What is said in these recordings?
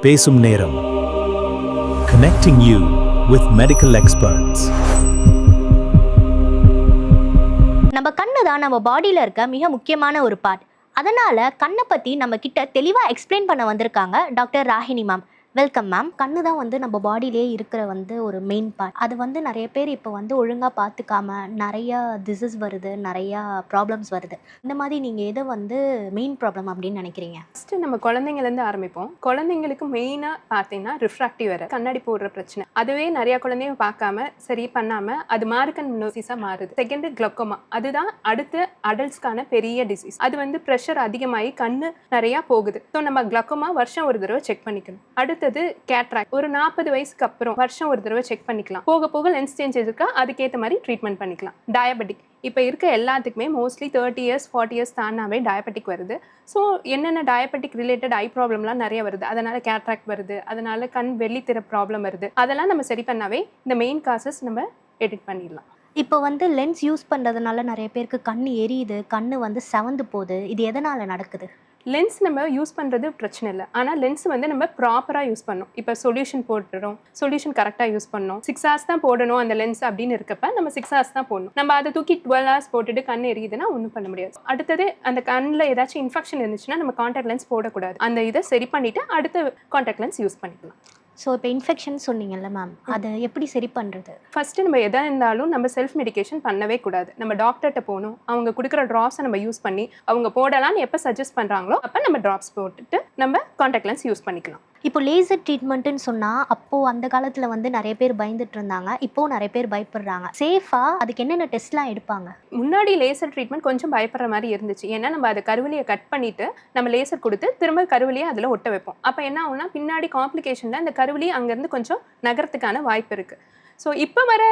பேசும் நேரம். Connecting you with medical experts. நம்ம கண்ணு தான் நம்ம பாடியில் இருக்க மிக முக்கியமான ஒரு பார்ட். அதனால கண்ணை பற்றி நம்ம கிட்ட தெளிவாக எக்ஸ்பிளைன் பண்ண வந்திருக்காங்க doctor Ragini ma'am. Welcome ma'am. கண்ணு தான் நம்ம பாடியிலே இருக்கிற ஒரு மெயின் பார்ட். அது நிறைய பேர் இப்போ ஒழுங்காக பார்த்துக்காம நிறைய டிசீஸ் வருது, நிறையா ப்ராப்ளம்ஸ் வருது. இந்த மாதிரி நீங்கள் எதை மெயின் ப்ராப்ளம் அப்படின்னு நினைக்கிறீங்க? ஃபஸ்ட்டு நம்ம குழந்தைங்கலேருந்து ஆரம்பிப்போம். குழந்தைங்களுக்கு மெயினாக பார்த்தீங்கன்னா ரிஃப்ராக்டிவ் வேறு கண்ணாடி போடுற பிரச்சனை. அதுவே நிறையா குழந்தைங்க பார்க்காம சரி பண்ணாமல் அது மார்க்கனோசிஸாக மாறுது. செகண்டு கிளக்கோமா, அதுதான் அடுத்த அடல்ட்ஸ்க்கான பெரிய டிசீஸ். அது ப்ரெஷர் அதிகமாகி கண்ணு நிறையா போகுது. ஸோ நம்ம கிளக்கோமா வருஷம் ஒரு தடவை செக் பண்ணிக்கணும். அடுத்தது கேட்ராக்ட், ஒரு 40 வயசுக்கு அப்புறம் வருஷம் ஒரு தடவை செக் பண்ணிக்கலாம். போக போக லென்ஸ் சேஞ்ச் இருக்கா அதுக்கேற்ற மாதிரி ட்ரீட்மெண்ட் பண்ணிக்கலாம். டயபெட்டிக், இப்போ இருக்க எல்லாத்துக்குமே மோஸ்ட்லி 30 இயர்ஸ் 40 இயர்ஸ் தானாவே டயபெட்டிக் வருது. ஸோ என்னென்ன டயபெட்டிக் ரிலேட்டட் ஐ ப்ராப்ளம்லாம் நிறைய வருது. அதனால கேட்ராக்ட் வருது, அதனால கண் வெள்ளித்திர ப்ராப்ளம் வருது. அதெல்லாம் நம்ம சரி பண்ணாவே இந்த மெயின் காசஸ் நம்ம எடிட் பண்ணிடலாம். இப்போ லென்ஸ் யூஸ் பண்ணுறதுனால நிறைய பேருக்கு கண் எரியுது, கண் செவந்து போகுது. இது எதனால் நடக்குது? லென்ஸ் நம்ம யூஸ் பண்ணுறது பிரச்சனை இல்லை, ஆனால் லென்ஸ் நம்ம ப்ராப்பராக யூஸ் பண்ணணும். இப்போ சொல்யூஷன் போட்டுறோம், சொல்யூஷன் கரெக்டாக யூஸ் பண்ணணும். 6 hours தான் போடணும் அந்த லென்ஸ் அப்படின்னு இருக்கப்ப நம்ம 6 hours தான் போடணும். நம்ம அதை தூக்கி 12 hours போட்டுட்டு கண் எரியுதுன்னா ஒன்றும் பண்ண முடியாது. அடுத்தது அந்த கண்ணில் ஏதாச்சும் இன்ஃபெக்ஷன் இருந்துச்சுன்னா நம்ம கான்டாக்ட் லென்ஸ் போடக்கூடாது. அந்த இதை சரி பண்ணிவிட்டு அடுத்த கான்டாக்ட் லென்ஸ் யூஸ் பண்ணிக்கலாம். ஸோ இப்போ இன்ஃபெக்ஷன் சொன்னீங்கல்ல மேம், அதை எப்படி சரி பண்ணுறது? ஃபஸ்ட்டு நம்ம எதாக இருந்தாலும் நம்ம செல்ஃப் மெடிகேஷன் பண்ணவே கூடாது. நம்ம டாக்டர்கிட்ட போகணும். அவங்க கொடுக்குற ட்ராப்ஸை நம்ம யூஸ் பண்ணி அவங்க போடலான்னு எப்போ சஜஸ்ட் பண்ணுறாங்களோ அப்போ நம்ம ட்ராப்ஸ் போட்டுட்டு நம்ம கான்டாக்ட் லென்ஸ் யூஸ் பண்ணிக்கலாம். இப்போ லேசர் ட்ரீட்மெண்ட்டுன்னு சொன்னால் அப்போது அந்த காலத்தில் நிறைய பேர் பயந்துட்டு இருந்தாங்க, இப்போது நிறைய பேர் பயப்படுறாங்க. சேஃபாக அதுக்கு என்னென்ன டெஸ்ட்லாம் எடுப்பாங்க? முன்னாடி லேசர் ட்ரீட்மெண்ட் கொஞ்சம் பயப்படுற மாதிரி இருந்துச்சு. ஏன்னா நம்ம அதை கருவிலியை கட் பண்ணிவிட்டு நம்ம லேசர் கொடுத்து திரும்ப கருவிலியை அதில் ஒட்ட வைப்போம். அப்போ என்ன ஆகும்னா பின்னாடி காம்ப்ளிகேஷனில் அந்த கருவிலி அங்கேருந்து கொஞ்சம் நகரத்துக்கான வாய்ப்பு இருக்குது. ஸோ இப்போ வர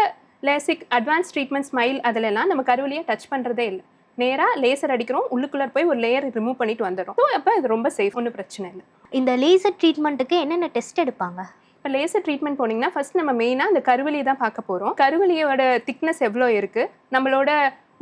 லேசிக் அட்வான்ஸ் ட்ரீட்மெண்ட் ஸ்மைல் அதிலெல்லாம் நம்ம கருவிலியை டச் பண்ணுறதே இல்லை. நேராக லேசர் அடிக்கிறோம், உள்ளுக்குள்ளே போய் ஒரு லேயர் ரிமூவ் பண்ணிட்டு வந்துடும். ஸோ அப்போ இது ரொம்ப சேஃப், ஒன்றும் பிரச்சனை இல்லை. இந்த லேசர் ட்ரீட்மெண்ட்டுக்கு என்னென்ன டெஸ்ட் எடுப்பாங்க? இப்போ லேசர் ட்ரீட்மெண்ட் போனீங்கன்னா ஃபர்ஸ்ட் நம்ம மெயினாக அந்த கருவிலியை தான் பார்க்க போகிறோம். கருவிலியோட திக்னஸ் எவ்வளோ இருக்குது, நம்மளோட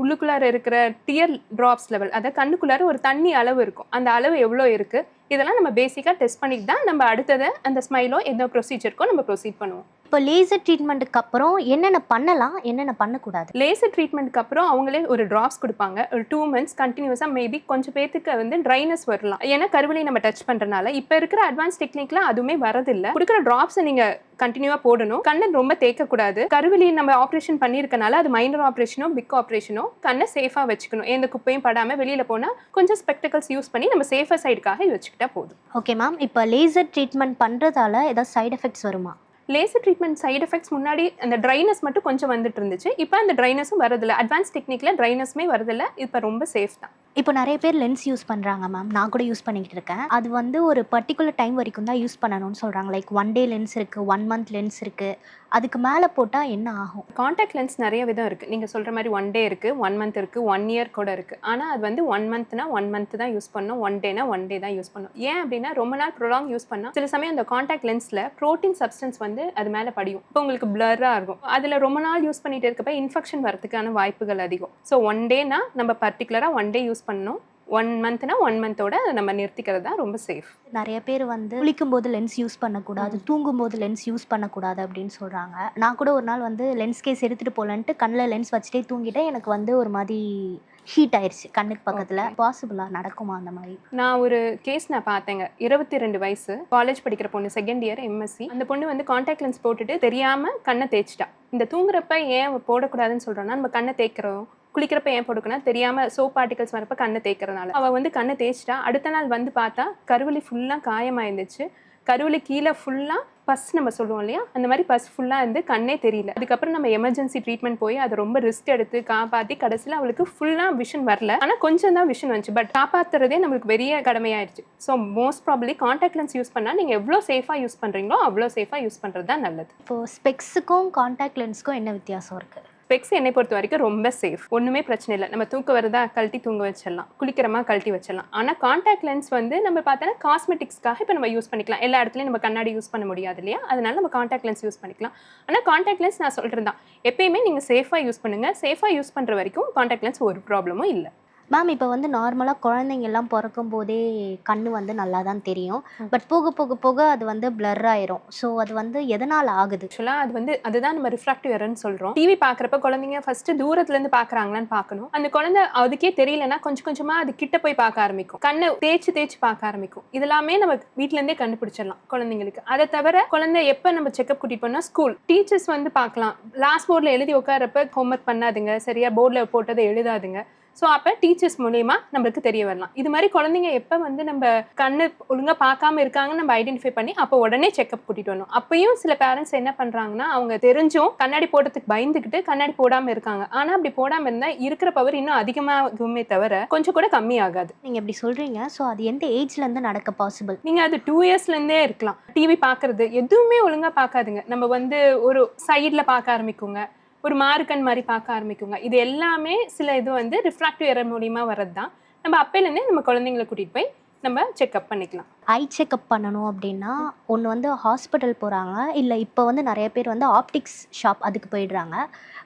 உள்ளுக்குள்ளார இருக்கிற டியர் ட்ராப்ஸ் லெவல், அதை கண்ணுக்குள்ளார ஒரு தண்ணி அளவு இருக்கும், அந்த அளவு எவ்வளோ இருக்குது, இதெல்லாம் நம்ம பேசிக்காக டெஸ்ட் பண்ணிட்டு தான் நம்ம அடுத்ததை அந்த ஸ்மைலோ எந்த ப்ரொசீஜருக்கோ நம்ம ப்ரொசீட் பண்ணுவோம். இப்போ லேசர் ட்ரீட்மெண்ட்டுக்கு அப்புறம் என்னென்ன பண்ணலாம், என்னென்ன பண்ணக்கூடாது? லேசர் ட்ரீட்மெண்ட்டுக்கு அப்புறம் அவங்களே ஒரு ட்ராப்ஸ் கொடுப்பாங்க. ஒரு 2 months கண்டினியூஸாக மேபி கொஞ்சம் பேத்துக்கு ட்ரைனஸ் வரலாம். ஏன்னா கருவிலை நம்ம டச் பண்ணுறதுனால இப்போ இருக்கிற அட்வான்ஸ் டெக்னிக்லாம் அதுவுமே வரதில்லை. கொடுக்குற ட்ராப்ஸை நீங்கள் கண்டினியூவாக போடணும். கண்ணை ரொம்ப தேய்க்கக்கூடாது. கருவிலி நம்ம ஆப்ரேஷன் பண்ணியிருக்கனால அது மைனர் ஆப்ரேஷனோ பிக் ஆப்ரேஷனோ கண்ணை சேஃபாக வச்சுக்கணும். எந்த குப்பையும் படாமல் வெளியில் போனால் கொஞ்சம் ஸ்பெக்டக்கல்ஸ் யூஸ் பண்ணி நம்ம சேஃபர் சைடுக்காக வச்சுக்கிட்டா போதும். Okay ma'am. இப்போ லேசர் ட்ரீட்மெண்ட் பண்ணுறதால ஏதாவது சைடு எஃபெக்ட்ஸ் வருமா? லேசர் ட்ரீட்மெண்ட் சைடு எஃபெக்ட்ஸ் முன்னாடி அந்த ட்ரைனஸ் மட்டும் கொஞ்சம் வந்துட்டு இருந்துச்சு. இப்போ அந்த ட்ரைனஸும் வரதில்லை. அட்வான்ஸ் டெக்னிக்கில் ட்ரைனஸுமே வரதில்லை. இப்போ ரொம்ப சேஃப் தான். இப்போ நிறைய பேர் லென்ஸ் யூஸ் பண்ணுறாங்க மேம், நான் கூட யூஸ் பண்ணிக்கிட்டு இருக்கேன். அது ஒரு பர்டிகுலர் டைம் வரைக்கும் தான் யூஸ் பண்ணணும்னு சொல்கிறாங்க. லைக் 1 day லென்ஸ் இருக்குது, 1 month லென்ஸ் இருக்குது. அதுக்கு மேலே போட்டால் என்ன ஆகும்? காண்டாக்ட் லென்ஸ் நிறைய விதம் இருக்குது. நீங்கள் சொல்கிற மாதிரி 1 day இருக்குது, 1 month இருக்குது, 1 year கூட இருக்குது. ஆனால் அது 1 monthனா 1 month தான் யூஸ் பண்ணணும், 1 dayனா 1 day தான் யூஸ் பண்ணணும். ஏன் அப்படின்னா ரொம்ப நாள் ப்ரொலாங் யூஸ் பண்ணால் சில சமயம் அந்த காண்டாக்ட் லென்ஸில் ப்ரோட்டீன் சப்ஸ்டன்ஸ் அது மேலே படியும். இப்போ உங்களுக்கு பிளராக இருக்கும். அதில் ரொம்ப நாள் யூஸ் பண்ணிட்டு இருக்கப்ப இன்ஃபெக்ஷன் வரதுக்கான வாய்ப்புகள் அதிகம். ஸோ 1 dayனா நம்ம பர்டிகுலராக 1 day யூஸ் பண்ணணும். 1 monthனா 1 monthோட நம்ம நிறுத்திக்கிறது தான் ரொம்ப சேஃப். நிறைய பேர் குளிக்கும் போது லென்ஸ் யூஸ் பண்ணக்கூடாது, தூங்கும் போது லென்ஸ் யூஸ் பண்ணக்கூடாது அப்படின்னு சொல்கிறாங்க. நான் கூட ஒரு நாள் லென்ஸ் கேஸ் எடுத்துகிட்டு போகலன்ட்டு கண்ணில் லென்ஸ் வச்சுட்டே தூங்கிட்டேன். எனக்கு ஒரு மாதிரி ஹீட் ஆயிடுச்சு கண்ணுக்கு பக்கத்தில். பாசிபிளா நடக்குமா அந்த மாதிரி? நான் ஒரு கேஸ் பார்த்தேங்க. 22 வயசு காலேஜ் படிக்கிற பொண்ணு, 2nd year MSc. அந்த பொண்ணு கான்டாக்ட் லென்ஸ் போட்டுட்டு தெரியாமல் கண்ணை தேய்ச்சிட்டா. இந்த தூங்குறப்ப ஏன் போடக்கூடாதுன்னு சொல்கிறோன்னா நம்ம கண்ணை தேய்க்கிறோம், குளிக்கிறப்ப ஏன் போடுக்கணும் தெரியாமல் சோப் பார்ட்டிகல்ஸ் வரப்போ கண்ணை தேய்க்கிறதுனால அவள் கண்ணை தேய்ச்சிட்டா. அடுத்த நாள் பார்த்தா கருவலி ஃபுல்லாக காயமாயிருந்துச்சு. கருவலி கீழே ஃபுல்லாக பஸ் நம்ம சொல்லுவோம் இல்லையா, அந்த மாதிரி பஸ் ஃபுல்லாக கண்ணே தெரியல. அதுக்கப்புறம் நம்ம எமர்ஜென்சி ட்ரீட்மெண்ட் போய் அதை ரொம்ப ரிஸ்க் எடுத்து காப்பாற்றி கடைசியில் அவளுக்கு ஃபுல்லாக விஷன் வரல, ஆனால் கொஞ்சம் தான் விஷன் வந்துச்சு. பட் காப்பாற்றுறதே நம்மளுக்கு பெரிய கடமையாயிடுச்சு. So most probably contact lens use பண்ணால் நீங்கள் எவ்வளோ சேஃபாக யூஸ் பண்ணுறீங்களோ அவ்வளோ சேஃபாக யூஸ் பண்ணுறது தான் நல்லது. இப்போது ஸ்பெக்ஸுக்கும் கான்டாக்ட் லென்ஸ்க்கும் என்ன வித்தியாசம் இருக்குது? ஸ்பெக்ஸ் என்னை பொறுத்த வரைக்கும் ரொம்ப சேஃப், ஒன்றுமே பிரச்சனை இல்லை. நம்ம தூக்க வரதா கழட்டி தூங்க வச்சிடலாம், குளிக்கிறமா கழட்டி வச்சிடலாம். ஆனால் கான்டாக்ட் லென்ஸ் நம்ம பார்த்தோன்னா காஸ்மெட்டிக்ஸ்க்காக இப்போ நம்ம யூஸ் பண்ணிக்கலாம். எல்லா இடத்துலையும் நம்ம கண்ணாடி யூஸ் பண்ண முடியாது இல்லையா, அதனால நம்ம கான்டாக்ட் லென்ஸ் யூஸ் பண்ணிக்கலாம். ஆனால் கான்டாக்ட் லென்ஸ் நான் சொல்கிறது தான், எப்பயுமே நீங்கள் சேஃபாக யூஸ் பண்ணுங்கள். சேஃபாக யூஸ் பண்ணுற வரைக்கும் கான்டாக்ட் லென்ஸ் ஒரு ப்ராப்ளமும் இல்லை. மேம் இப்போ வந்து நார்மலாக குழந்தைங்க எல்லாம் பிறக்கும் போதே கண்ணு வந்து நல்லா தான் தெரியும். பட் போக போக போக அது வந்து பிளர் ஆயிரும். ஸோ அது வந்து எதனால் ஆகுது? ஆக்சுவலாக அதுதான் நம்ம ரிஃப்ராக்டிவ் எரர்னு சொல்கிறோம். டிவி பார்க்குறப்ப குழந்தைங்க ஃபஸ்ட்டு தூரத்துலேருந்து பார்க்குறாங்களான்னு பார்க்கணும். அந்த குழந்தை அதுக்கே தெரியலன்னா கொஞ்சம் கொஞ்சமாக அது கிட்ட போய் பார்க்க ஆரம்பிக்கும். கண்ணை தேய்ச்சி பார்க்க ஆரம்பிக்கும். இதெல்லாமே நம்ம வீட்டிலேருந்தே கண்டுபிடிச்சிடலாம் குழந்தைங்களுக்கு. அதை தவிர குழந்தை எப்போ நம்ம செக்அப் கூட்டிகிட்டு போனால் ஸ்கூல் டீச்சர்ஸ் வந்து பார்க்கலாம். லாஸ்ட் போர்டில் எழுதி உட்காரப்ப ஹோம்ஒர்க் பண்ணாதுங்க, சரியா போர்டில் போட்டதை எழுதாதுங்க. ஸோ அப்போ டீச்சர்ஸ் மூலயமா நம்மளுக்கு தெரிய வரலாம். இது மாதிரி குழந்தைங்க எப்போ வந்து நம்ம கண்ணு ஒழுங்காக பார்க்காம இருக்காங்கன்னு நம்ம ஐடென்டிஃபை பண்ணி அப்போ உடனே செக்அப் கூட்டிகிட்டு வரணும். அப்பயும் சில பேரண்ட்ஸ் என்ன பண்ணுறாங்கன்னா, அவங்க தெரிஞ்சும் கண்ணாடி போடுறதுக்கு பயந்துக்கிட்டு கண்ணாடி போடாமல் இருக்காங்க. ஆனால் அப்படி போடாமல் இருந்தால் இருக்கிற பவர் இன்னும் அதிகமாகுமே தவிர கொஞ்சம் கூட கம்மி ஆகாது. நீங்கள் எப்படி சொல்கிறீங்க? ஸோ அது எந்த ஏஜ்லேருந்து நடக்க பாசிபிள்? நீங்கள் அது 2 இயர்ஸ்லேருந்தே இருக்கலாம். டிவி பார்க்குறது எதுவுமே ஒழுங்காக பார்க்காதுங்க. நம்ம வந்து ஒரு சைடில் பார்க்க ஆரம்பிக்குங்க, ஒரு மார்க்கன் மாதிரி பார்க்க ஆரம்பிக்குங்க. இது எல்லாமே சில இது வந்து ரிஃப்ராக்டிவ் எரர் மூலியமாக வர்றது தான். நம்ம அப்பையிலேருந்தே நம்ம குழந்தைங்களை கூட்டிகிட்டு போய் நம்ம செக்அப் பண்ணிக்கலாம். ஐ செக்அப் பண்ணணும் அப்படின்னா ஒன்று வந்து ஹாஸ்பிட்டல் போகிறாங்க, இல்லை இப்போ வந்து நிறைய பேர் வந்து ஆப்டிக்ஸ் ஷாப் அதுக்கு போயிடுறாங்க.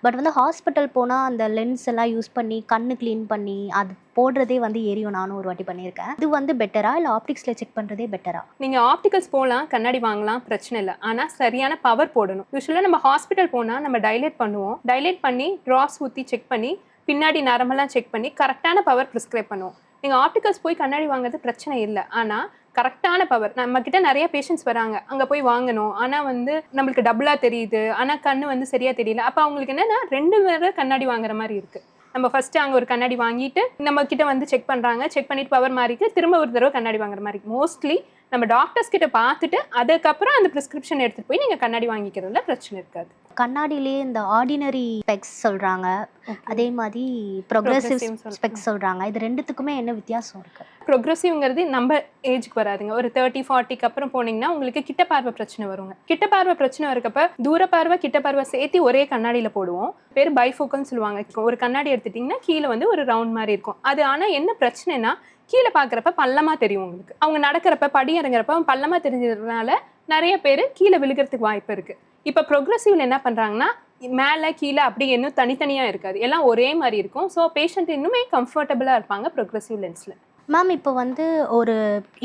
பட் வந்து ஹாஸ்பிட்டல் போனால் அந்த லென்ஸ் எல்லாம் யூஸ் பண்ணி கண்ணு க்ளீன் பண்ணி அது போடுறதே வந்து எரியும். நானும் ஒரு வாட்டி பண்ணியிருக்கேன். இது வந்து பெட்டரா இல்லை ஆப்டிக்ஸில் செக் பண்ணுறதே பெட்டரா? நீங்கள் ஆப்டிகல்ஸ் போகலாம், கண்ணாடி வாங்கலாம், பிரச்சனை இல்லை. ஆனால் சரியான பவர் போடணும். யூஸ்வலாக நம்ம ஹாஸ்பிட்டல் போனால் நம்ம டைலேட் பண்ணுவோம். டைலேட் பண்ணி ட்ராப்ஸ் ஊற்றி செக் பண்ணி பின்னாடி நரம்பெல்லாம் செக் பண்ணி கரெக்டான பவர் ப்ரிஸ்கிரைப் பண்ணுவோம். நீங்கள் ஆப்டிகல்ஸ் போய் கண்ணாடி வாங்குறது பிரச்சனை இல்லை. ஆனால் கரெக்டான பவர் நம்மக்கிட்ட நிறைய பேஷண்ட்ஸ் வராங்க, அங்கே போய் வாங்கணும், ஆனால் வந்து நம்மளுக்கு டபுளாக தெரியுது, ஆனால் கண்ணு வந்து சரியாக தெரியல. அப்போ அவங்களுக்கு என்னென்னா 2 தடவை கண்ணாடி வாங்குற மாதிரி இருக்குது. நம்ம ஃபஸ்ட்டு அங்கே ஒரு கண்ணாடி வாங்கிட்டு நம்ம கிட்ட வந்து செக் பண்ணுறாங்க, செக் பண்ணிட்டு பவர் மாறிட்டு திரும்ப ஒரு தடவை கண்ணாடி வாங்குற மாதிரி. மோஸ்ட்லி நம்ம டாக்டர்ஸ் கிட்ட பார்த்துட்டு அதுக்கப்புறம் அந்த ப்ரிஸ்கிரிப்ஷன் எடுத்துகிட்டு போய் நீங்கள் கண்ணாடி வாங்கிக்கிறதுல பிரச்சனை இருக்காது. கண்ணாடியிலேயே இந்த ஆர்டினரி ஸ்பெக்ஸ் சொல்கிறாங்க, அதே மாதிரி ப்ரொக்ரெசிவ் ஸ்பெக்ஸ் சொல்கிறாங்க. இது ரெண்டுத்துக்குமே என்ன வித்தியாசம் இருக்குது? ப்ரொக்ரெசிவ்ங்கிறது நம்ம ஏஜுக்கு வராதுங்க. ஒரு 30-40க்கு அப்புறம் போனீங்கன்னா உங்களுக்கு கிட்ட பார்வை பிரச்சனை வருங்க. கிட்ட பார்வை பிரச்சனை இருக்கப்ப தூர பார்வை கிட்ட பார்வை சேர்த்து ஒரே கண்ணாடியில் போடுவோம். பேர் பைஃபோக்கல்னு சொல்லுவாங்க. ஒரு கண்ணாடி எடுத்துட்டிங்கன்னா கீழே வந்து ஒரு ரவுண்ட் மாதிரி இருக்கும். அது ஆனால் என்ன பிரச்சனைனா கீழே பார்க்குறப்ப பள்ளமாக தெரியும் உங்களுக்கு. அவங்க நடக்கிறப்ப படி இறங்குறப்ப பள்ளமாக தெரிஞ்சதுனால நிறைய பேர் கீழே விழுகிறதுக்கு வாய்ப்பு இருக்குது. இப்போ ப்ரொக்ரெசிவ்ல என்ன பண்ணுறாங்கன்னா மேலே கீழே அப்படி இன்னும் தனித்தனியாக இருக்காது, எல்லாம் ஒரே மாதிரி இருக்கும். ஸோ பேஷண்ட் இன்னுமே கம்ஃபர்டபுளாக இருப்பாங்க ப்ரொக்ரெசிவ் லென்ஸில். மேம் இப்போ வந்து ஒரு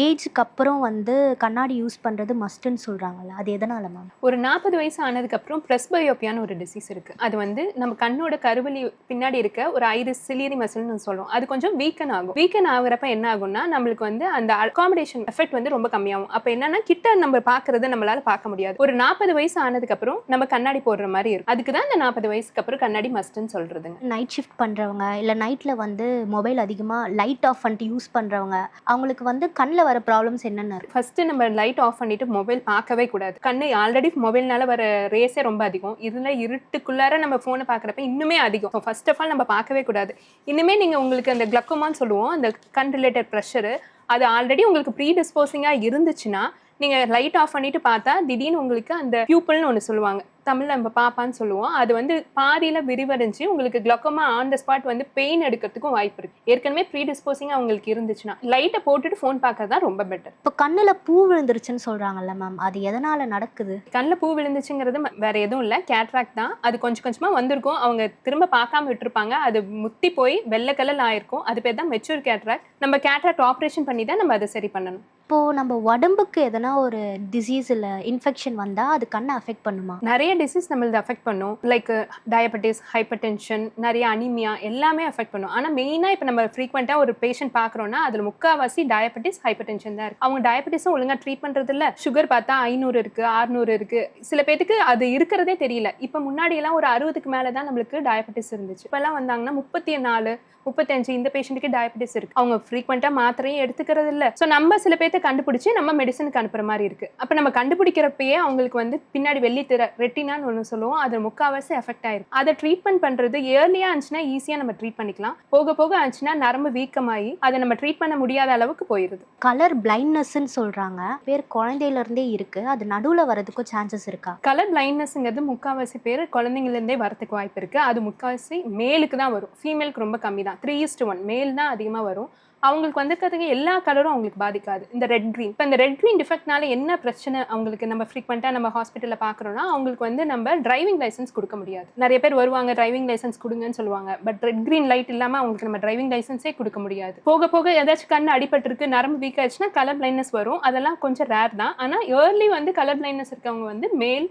ஏஜுக்கு அப்புறம் வந்து கண்ணாடி யூஸ் பண்ணுறது மஸ்ட்டுன்னு சொல்கிறாங்கல்ல, அது எதனால் மேம்? ஒரு 40 வயசு ஆனதுக்கப்புறம் ப்ரெஸ்பயோப்பியான்னு ஒரு டிசீஸ் இருக்குது. அது வந்து நம்ம கண்ணோட கருவலி பின்னாடி இருக்க ஒரு ஐரிஸ் சிலியரி மசில்னு சொல்லுவோம். அது கொஞ்சம் வீக்கன் ஆகும். வீக்கன் ஆகுறப்ப என்ன ஆகும்னா நம்மளுக்கு வந்து அந்த அகாமடேஷன் எஃபெக்ட் வந்து ரொம்ப கம்மியாகும். அப்போ என்னன்னா கிட்ட நம்ம பார்க்கறத நம்மளால பார்க்க முடியாது. ஒரு 40 வயசு ஆனதுக்கப்புறம் நம்ம கண்ணாடி போடுற மாதிரி இருக்கும். அதுக்கு தான் இந்த 40 வயசுக்கு அப்புறம் கண்ணாடி மஸ்ட்டுன்னு சொல்கிறதுங்க. நைட் ஷிஃப்ட் பண்ணுறவங்க இல்லை நைட்டில் வந்து மொபைல் அதிகமாக லைட் ஆஃப் பண்ணிட்டு யூஸ் பண்ணுறவங்க, அவங்களுக்கு வந்து கண்ணில் வர ப்ராப்ளம்ஸ் என்னென்ன இருக்குது? ஃபஸ்ட்டு நம்ம லைட் ஆஃப் பண்ணிவிட்டு மொபைல் பார்க்கவே கூடாது. கண்ணு ஆல்ரெடி மொபைல்னால வர ரேஸே ரொம்ப அதிகம். இதில் இருட்டுக்குள்ளார நம்ம ஃபோனை பார்க்குறப்ப இன்னுமே அதிகம். ஸோ ஃபர்ஸ்ட் ஆஃப் ஆல் நம்ம பார்க்கவே கூடாது. இனிமேல் நீங்கள் உங்களுக்கு அந்த கிளக்கோமான்னு சொல்லுவோம், அந்த கண் ரிலேட்டட் ப்ரெஷரு, அது ஆல்ரெடி உங்களுக்கு ப்ரீ டிஸ்போசிங்காக இருந்துச்சுன்னா நீங்கள் லைட் ஆஃப் பண்ணிட்டு பார்த்தா திடீர்னு உங்களுக்கு அந்த பியூப்பிள்னு ஒன்று சொல்லுவாங்க, தமிழில் நம்ம பாப்பான்னு சொல்லுவோம், அது வந்து பாதியில் விரிவடைஞ்சு உங்களுக்கு கிளக்கோமா ஆன் த ஸ்பாட் வந்து பெயின் எடுக்கிறதுக்கும் வாய்ப்பு இருக்குது. ஏற்கனவே ப்ரீ டிஸ்போசிங்காக அவங்களுக்கு இருந்துச்சுன்னா லைட்டை போட்டுட்டு ஃபோன் பார்க்கறது தான் ரொம்ப பெட்டர். இப்போ கண்ணில் பூ விழுந்துருச்சுன்னு சொல்கிறாங்கல்ல மேம், அது எதனால் நடக்குது? கண்ணில் பூ விழுந்துச்சுங்கிறது வேற எதுவும் இல்லை, கேட்ராக்ட் தான். அது கொஞ்சம் கொஞ்சமாக வந்திருக்கும், அவங்க திரும்ப பார்க்காம விட்டுருப்பாங்க, அது முத்தி போய் வெள்ளை கலர் ஆயிருக்கும். அது பேர் தான் மெச்சூர் கேட்ராக்ட். நம்ம கேட்ராக்ட் ஆப்ரேஷன் பண்ணி தான் நம்ம அதை சரி பண்ணணும். இப்போது நம்ம உடம்புக்கு எதனா ஒரு டிசீஸ் இல்லை இன்ஃபெக்ஷன் வந்தால் அது கண்ணை அஃபெக்ட் பண்ணுமா? நிறைய டிசீஸ் நம்மளது அஃபெக்ட் பண்ணும். லைக் டயபெட்டிஸ், ஹைப்பர் டென்ஷன், நிறைய அனிமியா எல்லாமே அஃபெக்ட் பண்ணும். ஆனால் மெயினாக இப்போ நம்ம ஃப்ரீக்வெண்ட்டாக ஒரு பேஷண்ட் பார்க்குறோன்னா அதில் முக்கால்வாசி டயபெட்டிஸ், ஹைப்பர் டென்ஷன் தான் இருக்குது. அவங்க டயபெட்டிஸும் ஒழுங்காக ட்ரீட் பண்ணுறது இல்லை. சுகர் பார்த்தா 500 இருக்குது, 600 இருக்குது. சில பேருக்கு அது இருக்கிறதே தெரியல. இப்போ முன்னாடியெல்லாம் ஒரு 60க்கு மேலே தான் நம்மளுக்கு டயபெட்டிஸ் இருந்துச்சு. இப்போல்லாம் வந்தாங்கன்னா 34, 35 இந்த பேஷண்ட்டுக்கு டயபெட்டிஸ் இருக்குது. அவங்க ஃப்ரீக்வெண்ட்டாக மாத்திரையும் எடுத்துக்கிறது இல்லை. ஸோ நம்ம சில பேர்த்த கண்டுபிடிச்சி நம்ம மெடிசனுக்கு அனுப்புகிற மாதிரி இருக்குது. அப்போ நம்ம கண்டுபிடிக்கிறப்பயே அவங்களுக்கு வந்து பின்னாடி வெள்ளித்திரை ரெட்டினான்னு ஒன்று சொல்லுவோம், அது முக்கால்வாசி எஃபெக்ட் ஆயிருக்கு. அதை ட்ரீட்மெண்ட் பண்ணுறது இயர்லியாக இருந்துச்சுன்னா ஈஸியாக நம்ம ட்ரீட் பண்ணிக்கலாம். போக போக ஆச்சுன்னா நரம்பு வீக்கமாகி அதை நம்ம ட்ரீட் பண்ண முடியாத அளவுக்கு போயிடுது. கலர் பிளைண்ட்னஸ்ன்னு சொல்கிறாங்க, பேர் குழந்தையிலேருந்தே இருக்குது, அது நடுவில் வரதுக்கும் சான்சஸ் இருக்கா? கலர் பிளைண்ட்னஸ்ங்கிறது முக்கால்வாசி பேர் குழந்தைங்கலேருந்தே வரதுக்கு வாய்ப்பு இருக்குது. அது முக்கால்வாசி மேலுக்கு தான் வரும், ஃபீமேலுக்கு ரொம்ப கம்மி தான். 3:1 மேல் தான் அதிகமாக வரும். அவங்களுக்கு வந்திருக்கிறதுக்கு எல்லா கலரும் அவங்களுக்கு பாதிக்காது. இந்த ரெட் கிரீன் இப்போ இந்த ரெட் கிரீன் டிஃபெக்ட்னால என்ன பிரச்சனை அவங்களுக்கு நம்ம ஃப்ரீக்வெண்ட்டாக நம்ம ஹாஸ்பிட்டலில் பார்க்குறோன்னா, அவங்களுக்கு வந்து நம்ம டிரைவிங் லைசன்ஸ் கொடுக்க முடியாது. நிறைய பேர் வருவாங்க டிரைவிங் லைசன்ஸ் கொடுங்கன்னு சொல்லுவாங்க. பட் ரெட் கிரீன் லைட் இல்லாமல் அவங்களுக்கு நம்ம டிரைவிங் லைசன்ஸே கொடுக்க முடியாது. போக போக ஏதாச்சும் கண் அடிபட்டிருக்கு, நரம்பு வீக் ஆயிடுச்சுன்னா கலர் பிளைண்ட்னஸ் வரும். அதெல்லாம் கொஞ்சம் ரேர் தான். ஆனால் ஏர்லி வந்து கலர் பிளைண்ட்னஸ் இருக்கவங்க வந்து மேல்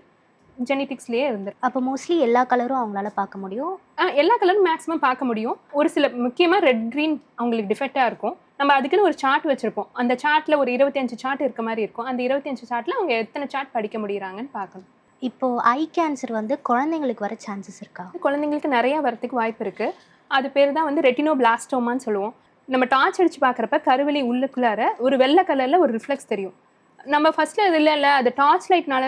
ஜெனட்டிக்ஸ்லேயே இருந்து அப்போ மோஸ்ட்லி எல்லா கலரும் அவங்களால பார்க்க முடியும். எல்லா கலரும் மேக்ஸிமம் பார்க்க முடியும். ஒரு சில முக்கியமாக ரெட் கிரீன் அவங்களுக்கு டிஃபெக்டாக இருக்கும். நம்ம அதுக்குன்னு ஒரு சார்ட் வச்சுருப்போம். அந்த சார்ட்டில் ஒரு 25 சார்ட் இருக்க மாதிரி இருக்கும். அந்த 25 சார்ட்டில் அவங்க எத்தனை சார்ட் படிக்க முடிகிறாங்கன்னு பார்க்கணும். இப்போது ஐ கேன்சர் வந்து குழந்தைங்களுக்கு வர சான்சஸ் இருக்கா? குழந்தைங்களுக்கு நிறையா வரத்துக்கு வாய்ப்பு இருக்குது. அது பேர் தான் வந்து ரெட்டினோபிளாஸ்டோமான்னு சொல்லுவோம். நம்ம டார்ச் அடித்து பார்க்குறப்ப கருவெளி உள்ளுக்குள்ளார ஒரு வெள்ளை கலரில் ஒரு ரிஃப்ளெக்ஸ் தெரியும். நம்ம ஃபஸ்ட்டில் அது இல்லை அது டார்ச் லைட்னால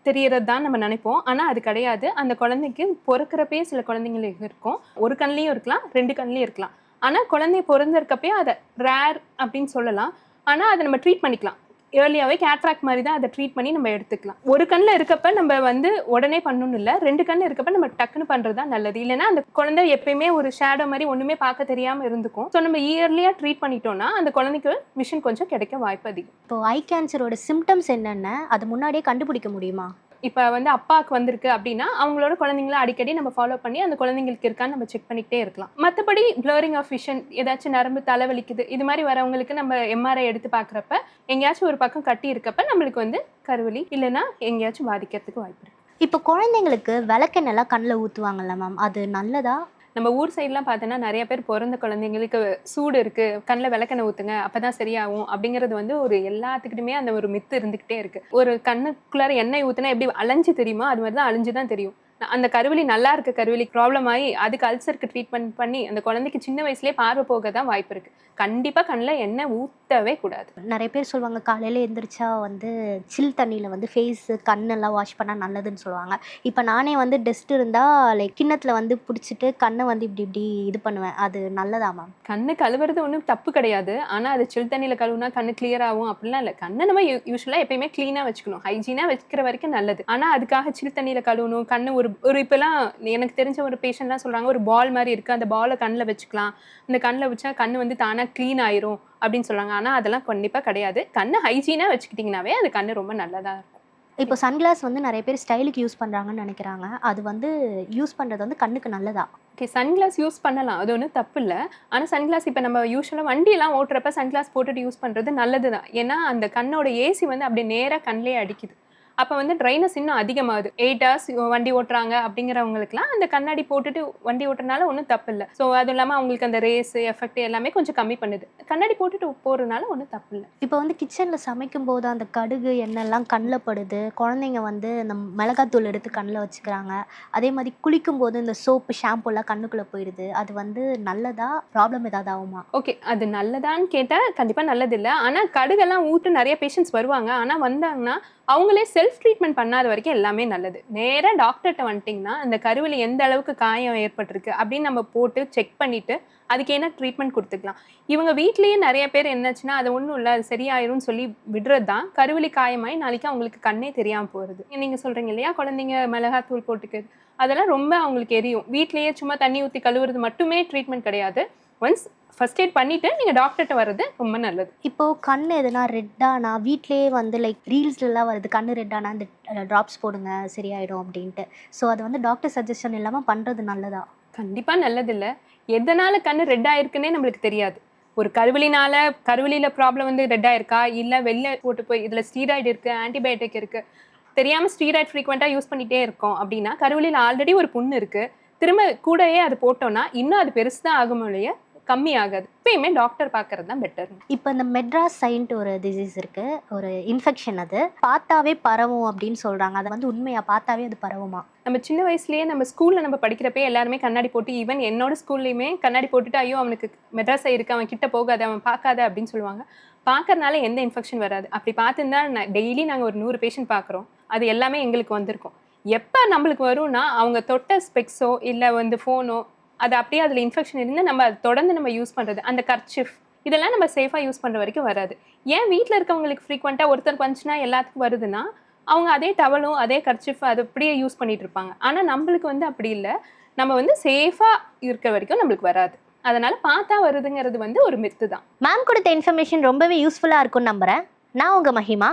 தெரியறது தான் நம்ம நினைப்போம். ஆனால் அது கிடையாது. அந்த குழந்தைக்கு பிறக்கிறப்பே சில குழந்தைங்களுக்கு இருக்கும். ஒரு கண்லேயும் இருக்கலாம், 2 கண்லேயும் இருக்கலாம். ஆனால் குழந்தை பிறந்திருக்கப்பே அதை ரேர் அப்படின்னு சொல்லலாம். ஆனால் அதை நம்ம ட்ரீட் பண்ணிக்கலாம். ஏர்லியாகவே கேட்ராக்ட் மாதிரி தான் அதை ட்ரீட் பண்ணி நம்ம எடுத்துக்கலாம். ஒரு கண்ணில் இருக்கப்ப நம்ம வந்து உடனே பண்ணணும்னு இல்லை, 2 கண் இருக்கப்ப நம்ம டக்குன்னு பண்ணுறது தான் நல்லது. இல்லைன்னா அந்த குழந்தை எப்பயுமே ஒரு ஷேடோ மாதிரி ஒன்றுமே பார்க்க தெரியாமல் இருந்துக்கும். ஸோ நம்ம இயர்லியாக ட்ரீட் பண்ணிட்டோம்னா அந்த குழந்தைக்கு விஷன் கொஞ்சம் கிடைக்க வாய்ப்பு அதிகம். இப்போ ஐ கேன்சரோட சிம்டம்ஸ் என்னென்ன அதை முன்னாடியே கண்டுபிடிக்க முடியுமா? இப்போ வந்து அப்பாவுக்கு வந்திருக்கு அப்படின்னா அவங்களோட குழந்தைங்கள அடிக்கடி நம்ம ஃபாலோ பண்ணி அந்த குழந்தைங்களுக்கு இருக்கான்னு நம்ம செக் பண்ணிக்கிட்டே இருக்கலாம். மற்றபடி ப்ளரிங் ஆஃப் விஷன், ஏதாச்சும் நரம்பு தலைவலிக்குது, இது மாதிரி வரவங்களுக்கு நம்ம எம்ஆர்ஐ எடுத்து பார்க்குறப்ப எங்கேயாச்சும் ஒரு பக்கம் கட்டி இருக்கப்ப நம்மளுக்கு வந்து கருவலி இல்லைன்னா எங்கேயாச்சும் பாதிக்கிறதுக்கு வாய்ப்பு இருக்குது. இப்போ குழந்தைங்களுக்கு விளக்கெண்ணெல்லாம் கண்ணில் ஊற்றுவாங்கல்ல மேம், அது நல்லதா? நம்ம ஊர் சைட்லாம் பார்த்தோன்னா நிறைய பேர் பிறந்த குழந்தைங்களுக்கு சூடு இருக்குது, கண்ணில் விளக்கெண்ணெய் ஊற்றுங்க அப்போ தான் சரியாகும் அப்படிங்கிறது வந்து ஒரு எல்லாத்துக்கிட்டுமே அந்த ஒரு மித்து இருந்துக்கிட்டே இருக்குது. ஒரு கண்ணுக்குள்ளார எண்ணெய் ஊற்றுனா எப்படி அலைஞ்சு தெரியுமோ அது மாதிரி தான் அழிஞ்சு தான் தெரியும். அந்த கருவலி நல்லா இருக்க கருவலி ப்ராப்ளம் ஆகி அதுக்கு அல்சருக்கு ட்ரீட்மெண்ட் பண்ணி அந்த குழந்தைக்கு சின்ன வயசுலேயே பார்வை போக தான் வாய்ப்பு இருக்குது. கண்டிப்பாக கண்ணில் எண்ணெய் ஊற்றவே கூடாது. நிறைய பேர் சொல்லுவாங்க காலையில் எழுந்திரிச்சா வந்து சில் தண்ணியில் வந்து ஃபேஸு கண்ணெல்லாம் வாஷ் பண்ணால் நல்லதுன்னு சொல்லுவாங்க. இப்போ நானே வந்து டஸ்ட் இருந்தால் லைக் கிண்ணத்தில் வந்து பிடிச்சிட்டு கண்ணை வந்து இப்படி இது பண்ணுவேன். அது நல்லதா மேம்? கண்ணு கழுவுறது ஒன்றும் தப்பு கிடையாது. ஆனால் அது சில் தண்ணியில் கழுவுனா கண்ணு கிளியர் ஆகும் அப்படிலாம் இல்லை. கண்ணை நம்ம யூஸ்வலாக எப்பயுமே க்ளீனாக வச்சுக்கணும், ஹைஜீனாக வச்சுக்கிற வரைக்கும் நல்லது. ஆனால் அதுக்காக சில் தண்ணியில் கழுவணும், கண்ணு ஒரு இப்போலாம் எனக்கு தெரிஞ்ச ஒரு பேஷண்ட்லாம் சொல்கிறாங்க ஒரு பால் மாதிரி இருக்குது, அந்த பாலை கண்ணில் வச்சுக்கலாம், அந்த கண்ணில் வச்சா கண்ணு வந்து தானாக க்ளீன் ஆயிரும் அப்படின்னு சொல்கிறாங்க. ஆனால் அதெல்லாம் கண்டிப்பாக கிடையாது. கண்ணை ஹைஜீனாக வச்சுக்கிட்டிங்கனாவே அது கண்ணு ரொம்ப நல்லதாக இருக்கும். இப்போ சன்கிளாஸ் வந்து நிறைய பேர் ஸ்டைலுக்கு யூஸ் பண்ணுறாங்கன்னு நினைக்கிறாங்க. அது வந்து யூஸ் பண்ணுறது வந்து கண்ணுக்கு நல்லதா? ஓகே, சன்கிளாஸ் யூஸ் பண்ணலாம், அது ஒன்றும் தப்பு இல்லை. ஆனால் சன்கிளாஸ் இப்போ நம்ம யூஸ்வலாக வண்டியெல்லாம் ஓட்டுறப்ப சன்கிளாஸ் போட்டுட்டு யூஸ் பண்ணுறது நல்லது தான். ஏன்னா அந்த கண்ணோட ஏசி வந்து அப்படியே நேராக கண்ணிலே அடிக்குது. அப்போ வந்து ட்ரைனஸ் இன்னும் அதிகமாகுது. 8 hours வண்டி ஓட்டுறாங்க அப்படிங்கிறவங்களுக்குலாம் அந்த கண்ணாடி போட்டுட்டு வண்டி ஓட்டுறதுனால ஒன்றும் தப்பு இல்லை. ஸோ அதுவும் இல்லாமல் அவங்களுக்கு அந்த ரேஸ் எஃபெக்ட் எல்லாமே கொஞ்சம் கம்மி பண்ணுது. கண்ணாடி போட்டுட்டு போகிறதுனால ஒன்றும் தப்பு இல்லை. இப்போ வந்து கிச்சனில் சமைக்கும் போது அந்த கடுகு எண்ணெய்லாம் கண்ணில் படுது, குழந்தைங்க வந்து இந்த மிளகாத்தூள் எடுத்து கண்ணில் வச்சுக்கிறாங்க. அதே மாதிரி குளிக்கும் போது இந்த சோப்பு ஷாம்புலாம் கண்ணுக்குள்ளே போயிடுது. அது வந்து நல்லதா? ப்ராப்ளம் ஏதாவது ஆகுமா? ஓகே, அது நல்லதான்னு கேட்டால் கண்டிப்பாக நல்லதில்லை. ஆனால் கடுகெல்லாம் ஊற்று நிறைய பேஷண்ட்ஸ் வருவாங்க. ஆனால் வந்தாங்கன்னா அவங்களே செல்ஃப் ட்ரீட்மெண்ட் பண்ணாத வரைக்கும் எல்லாமே நல்லது. நேராக டாக்டர்கிட்ட வந்துட்டிங்கன்னா அந்த கருவில் எந்த அளவுக்கு காயம் ஏற்பட்டிருக்கு அப்படின்னு நம்ம போட்டு செக் பண்ணிவிட்டு அதுக்கு என்ன ட்ரீட்மெண்ட் கொடுத்துக்கலாம். இவங்க வீட்லேயே நிறைய பேர் என்னாச்சுன்னா அது ஒன்றும் இல்லை அது சரியாயிரும்னு சொல்லி விடுறது தான் கருவலி காயமாயி நாளைக்கு அவங்களுக்கு கண்ணே தெரியாமல் போகிறது. நீங்கள் சொல்கிறீங்க இல்லையா குழந்தைங்க மிளகாத்தூள் போட்டுக்குது, அதெல்லாம் ரொம்ப அவங்களுக்கு எரியும். வீட்லேயே சும்மா தண்ணி ஊற்றி கழுவுறது மட்டுமே ட்ரீட்மெண்ட் கிடையாது. ஒன்ஸ் ஃபர்ஸ்ட் எய்ட் பண்ணிவிட்டு நீங்கள் டாக்டர்கிட்ட வர்றது ரொம்ப நல்லது. இப்போது கண் எதுனா ரெட்டானா வீட்லேயே வந்து லைக் ரீல்ஸ்லாம் வருது, கண் ரெட்டானா இந்த ட்ராப்ஸ் போடுங்க சரியாயிடும் அப்படின்ட்டு. ஸோ அது வந்து டாக்டர் சஜஷன் இல்லாமல் பண்ணுறது நல்லதா? கண்டிப்பாக நல்லதில்லை. எதனால் கண் ரெட் ஆயிருக்குன்னே நம்மளுக்கு தெரியாது. ஒரு கருவலியில் ப்ராப்ளம் வந்து ரெட் ஆயிருக்கா, இல்லை வெளில போட்டு போய் இதில் ஸ்டீராய்டு இருக்குது, ஆன்டிபயோட்டிக் இருக்குது, தெரியாமல் ஸ்டீராய்டு ஃப்ரீக்வெண்ட்டாக யூஸ் பண்ணிகிட்டே இருக்கோம் அப்படின்னா கருவலியில் ஆல்ரெடி ஒரு புண்ணு இருக்குது, திரும்ப கூடயே அது போட்டோன்னா இன்னும் அது பெருசு தான் ஆகும் இல்லையா, கம்மி ஆகாது. எப்பயுமே டாக்டர் பார்க்கறது தான் பெட்டர். இப்போ இந்த மெட்ராஸ் சைன்ட்டு ஒரு டிசீஸ் இருக்குது, ஒரு இன்ஃபெக்ஷன், அது பார்த்தாவே பரவும் அப்படின்னு சொல்கிறாங்க. அதை வந்து உண்மையாக பார்த்தாவே அது பரவுமா? நம்ம சின்ன வயசுலேயே நம்ம ஸ்கூலில் நம்ம படிக்கிறப்ப எல்லாருமே கண்ணாடி போட்டு, ஈவன் என்னோட ஸ்கூல்லையுமே கண்ணாடி போட்டுட்டு ஐயோ அவனுக்கு மெட்ராஸ் இருக்குது, அவன் கிட்ட போகாது, அவன் பார்க்காத அப்படின்னு சொல்லுவாங்க. பார்க்கறதுனால எந்த இன்ஃபெக்ஷன் வராது. அப்படி பார்த்துருந்தா டெய்லி நாங்கள் ஒரு 100 பேஷண்ட் பார்க்குறோம், அது எல்லாமே எங்களுக்கு வந்திருக்கும். எப்போ நம்மளுக்கு வரும்னா அவங்க தொட்ட ஸ்பெக்ஸோ இல்லை வந்து ஃபோனோ அது அப்படியே அதில் இன்ஃபெக்ஷன் இருந்து நம்ம அதை தொடர்ந்து நம்ம யூஸ் பண்ணுறது, அந்த கர்ச்சிஃப் இதெல்லாம் நம்ம சேஃபாக யூஸ் பண்ணுற வரைக்கும் வராது. ஏன் வீட்டில் இருக்கவங்களுக்கு ஃப்ரீக்வெண்ட்டாக ஒருத்தர் வந்துச்சுன்னா எல்லாத்துக்கும் வருதுன்னா அவங்க அதே டவலும் அதே கர்ச்சிஃப் அது அப்படியே யூஸ் பண்ணிகிட்டு இருப்பாங்க. ஆனால் நம்மளுக்கு வந்து அப்படி இல்லை, நம்ம வந்து சேஃபாக இருக்கிற வரைக்கும் நம்மளுக்கு வராது. அதனால பார்த்தா வருதுங்கிறது வந்து ஒரு மித்து தான். மேம் கொடுத்த இன்ஃபர்மேஷன் ரொம்பவே யூஸ்ஃபுல்லாக இருக்கும்னு நம்புகிறேன். நான் உங்கள் மஹிமா.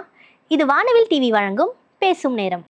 இது வானவில் டிவி வழங்கும் பேசும் நேரம்.